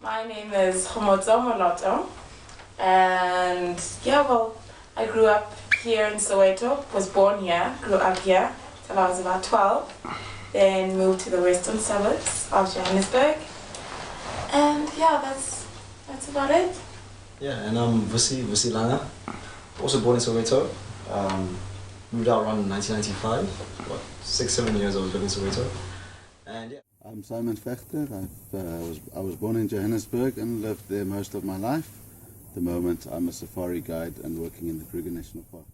My name is Homotso Moloto, and I grew up here in Soweto, was born here, grew up here till I was about 12, then moved to the western suburbs of Johannesburg, and that's about it. Yeah, and I'm Vusi Langa, also born in Soweto, moved out around 1995, what, 6-7 years I was living in Soweto, and yeah. I'm Simon Vechter. I was born in Johannesburg and lived there most of my life. At the moment I'm a safari guide and working in the Kruger National Park.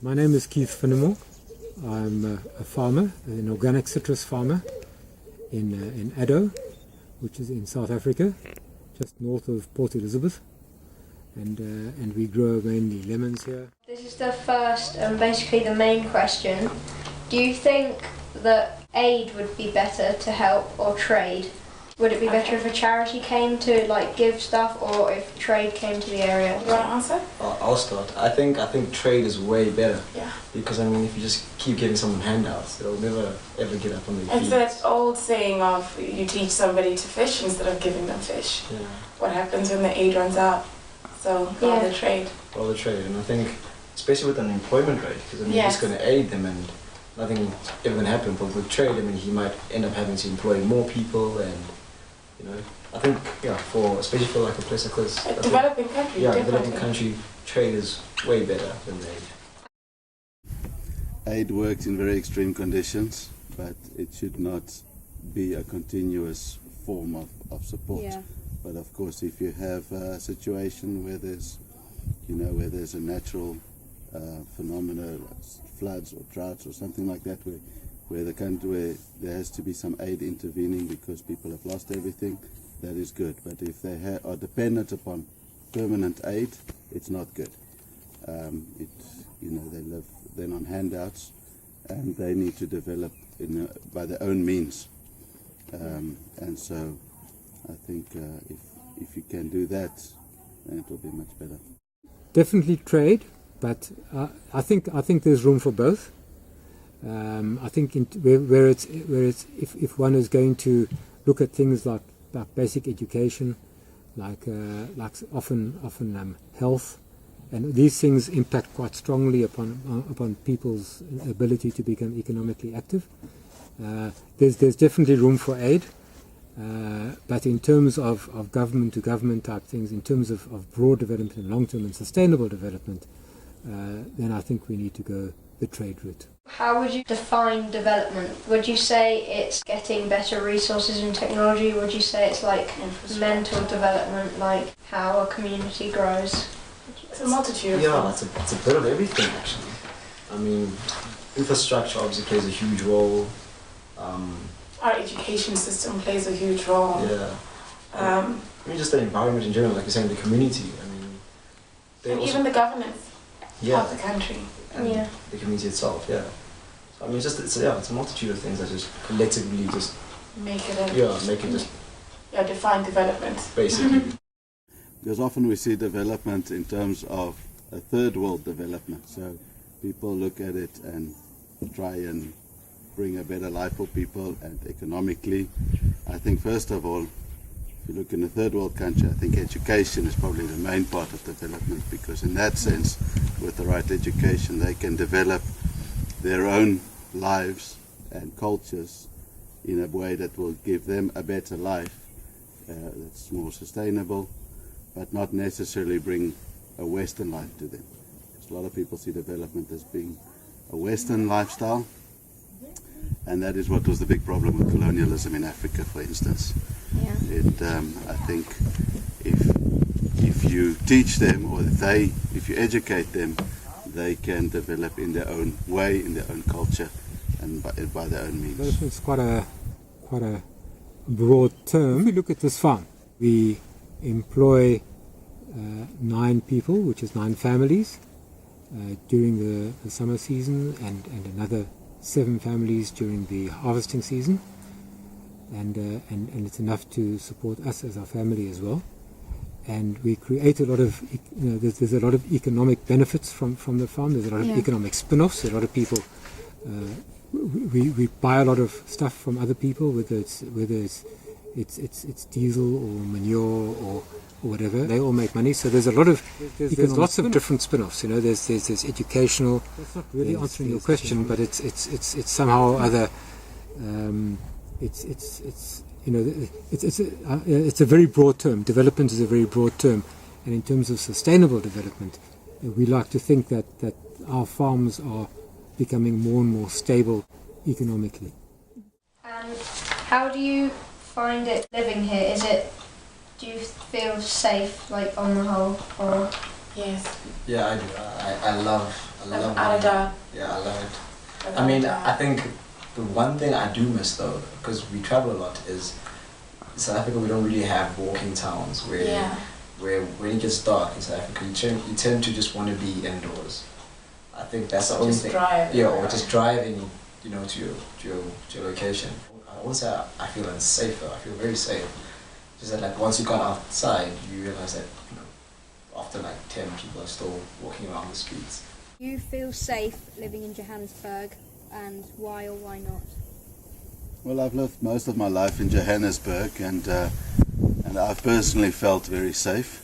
My name is Keith Finnemore. I'm a farmer, an organic citrus farmer in Addo, which is in South Africa, just north of Port Elizabeth. And we grow mainly lemons here. This is the first and basically the main question. Do you think that aid would be better to help or trade? Would it be better if a charity came to give stuff, or if trade came to the area? You want to answer? I'll start. I think trade is way better. Yeah. Because if you just keep giving someone handouts, they'll never ever get up on their feet. It's that old saying of you teach somebody to fish instead of giving them fish. Yeah. What happens when the aid runs out? So rather trade. Rather trade, and I think especially with an employment rate, because you're just going to aid them and nothing ever going to happen. But with trade, he might end up having to employ more people, and I think especially for a place like this, A developing country. Developing country, trade is way better than aid. Aid works in very extreme conditions, but it should not be a continuous form of support. Yeah. But of course, if you have a situation where there's a natural phenomena, like floods or droughts or something like that, where there has to be some aid intervening because people have lost everything, that is good. But if they are dependent upon permanent aid, it's not good. They live then on handouts, and they need to develop by their own means. And so I think if you can do that, then it will be much better. Definitely trade, but I think there's room for both. I think if one is going to look at things like basic education, like often health, and these things impact quite strongly upon people's ability to become economically active. There's definitely room for aid. But in terms of government-to-government type things, in terms of broad development and long-term and sustainable development, then I think we need to go the trade route. How would you define development? Would you say it's getting better resources and technology? Would you say it's mental development, like how a community grows? It's a multitude of things. It's a bit of everything actually. Infrastructure obviously plays a huge role. Our education system plays a huge role. Yeah. Just the environment in general, like you're saying, the community. And even the governance of the country. And the community itself. Yeah. So it's a multitude of things that just collectively just make it. Define development. Basically. Because often we see development in terms of a third world development. So people look at it and try and bring a better life for people, and economically, I think first of all, if you look in a third world country, I think education is probably the main part of development, because in that sense, with the right education, they can develop their own lives and cultures in a way that will give them a better life that's more sustainable, but not necessarily bring a Western life to them. Because a lot of people see development as being a Western lifestyle, and that is what was the big problem with colonialism in Africa, for instance. Yeah. I think if you teach them, or if you educate them, they can develop in their own way, in their own culture, and by their own means. It's quite a broad term. We look at this farm. We employ 9 people, which is 9 families, during the summer season, and another 7 families during the harvesting season, and it's enough to support us as our family as well. And we create a lot of, there's a lot of economic benefits from the farm. There's a lot of economic spin-offs. A lot of people, we buy a lot of stuff from other people, whether it's it's diesel or manure or whatever. They all make money. So there's a lot of there's lots of different spin-offs. You know, there's educational. That's not really answering your question, but it's somehow or other. It's you know it's a very broad term. Development is a very broad term, and in terms of sustainable development, we like to think that our farms are becoming more and more stable economically. And how do you find it living here? Do you feel safe, like, on the whole, or? Yes. Yeah, I do. I love Alada. Yeah, I love it. I mean, I think the one thing I do miss though, because we travel a lot, is in South Africa we don't really have walking towns where when it gets dark in South Africa you tend to just want to be indoors. I think that's the only thing. Drive. Yeah, or just driving, you know, to your location. Also, I feel unsafe though. I feel very safe. Just that, like, once you got outside, you realize that, you know, after like 10 people are still walking around the streets. Do you feel safe living in Johannesburg, and why or why not? Well, I've lived most of my life in Johannesburg, and I've personally felt very safe.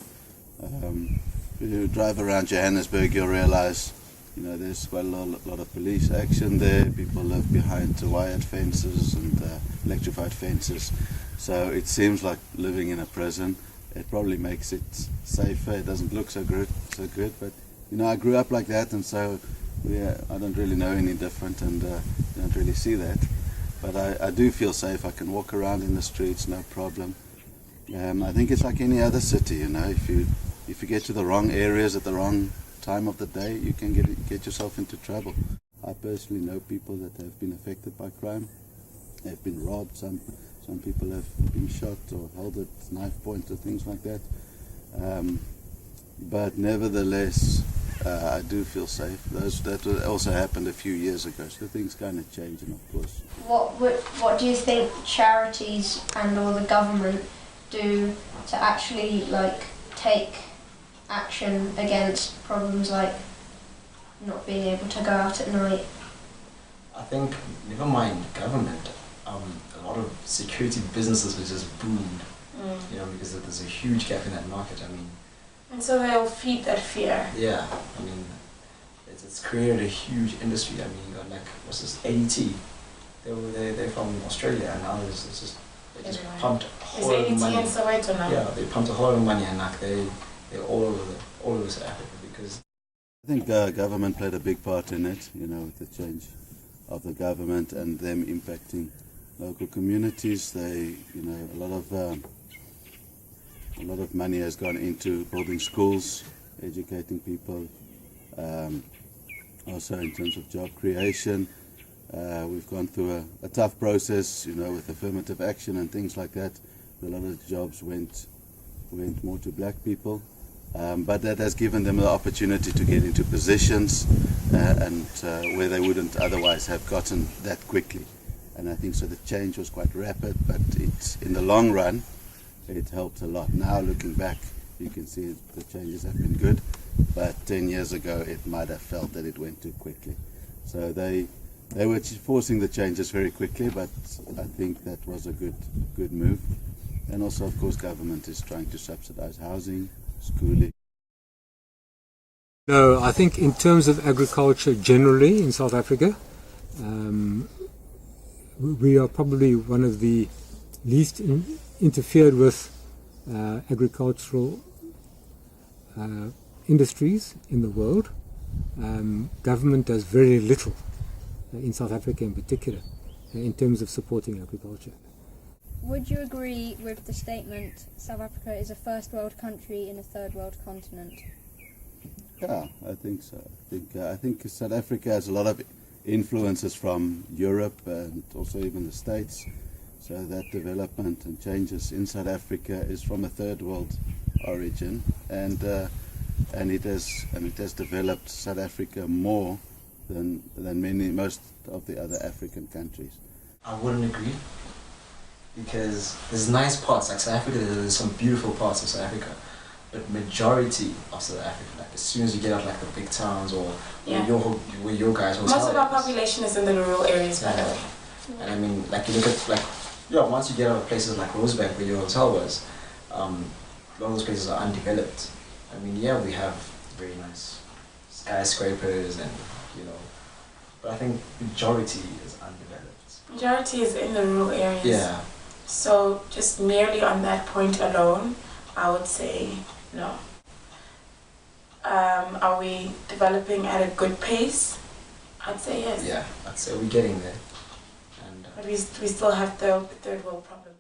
If you drive around Johannesburg, you'll realize, you know, there's quite a lot of police action there. People live behind wired fences and electrified fences. So it seems like living in a prison. It probably makes it safer. It doesn't look so good, but, you know, I grew up like that, and so I don't really know any different, and don't really see that. But I do feel safe. I can walk around in the streets, no problem. I think it's like any other city, you know. If you get to the wrong areas at the wrong time of the day, you can get yourself into trouble. I personally know people that have been affected by crime. They've been robbed. Some people have been shot or held at knife points or things like that. But nevertheless, I do feel safe. That also happened a few years ago, so things kind of change, and of course. What do you think charities and or the government do to actually, like, take action against problems like not being able to go out at night? I think, never mind government, a lot of security businesses have just boomed, you know, because there's a huge gap in that market. I mean, and so they'll feed that fear. Yeah, I mean, it's created a huge industry. I mean, you got, like, what's this, ADT? They're from Australia, and now they just pumped a whole lot of money. Is ADT in Soweto now? Yeah, they pumped a whole lot of money, and like they're all over South Africa, because I think government played a big part in it, you know, with the change of the government and them impacting local communities. They, you know, a lot of money has gone into building schools, educating people. Also in terms of job creation, we've gone through a tough process, you know, with affirmative action and things like that. A lot of jobs went more to black people. But that has given them the opportunity to get into positions and where they wouldn't otherwise have gotten that quickly. And I think so the change was quite rapid, but in the long run, it helped a lot. Now looking back, you can see the changes have been good, but 10 years ago it might have felt that it went too quickly. So they were forcing the changes very quickly, but I think that was a good move. And also, of course, government is trying to subsidize housing, schooling. No, I think in terms of agriculture generally in South Africa, we are probably one of the least interfered with agricultural industries in the world. Government does very little in South Africa in particular in terms of supporting agriculture. Would you agree with the statement South Africa is a first world country in a third world continent? Yeah, I think so. I think South Africa has a lot of influences from Europe and also even the States. So that development and changes in South Africa is from a third world origin, and it has developed South Africa more than most of the other African countries. I wouldn't agree, because there's nice parts, like South Africa, there's some beautiful parts of South Africa, but majority of South Africa, like as soon as you get out like the big towns or where your guys most of our population is in the rural areas, by the way. And I mean, like you look at like yeah, once you get out of places like Rosebank where your hotel was, a lot of those places are undeveloped. I mean, yeah, we have very nice skyscrapers and, you know, but I think majority is undeveloped. Majority is in the rural areas. Yeah. So just merely on that point alone, I would say no. Are we developing at a good pace? I'd say yes. Yeah, I'd say we're getting there. And, but we still have third world problems.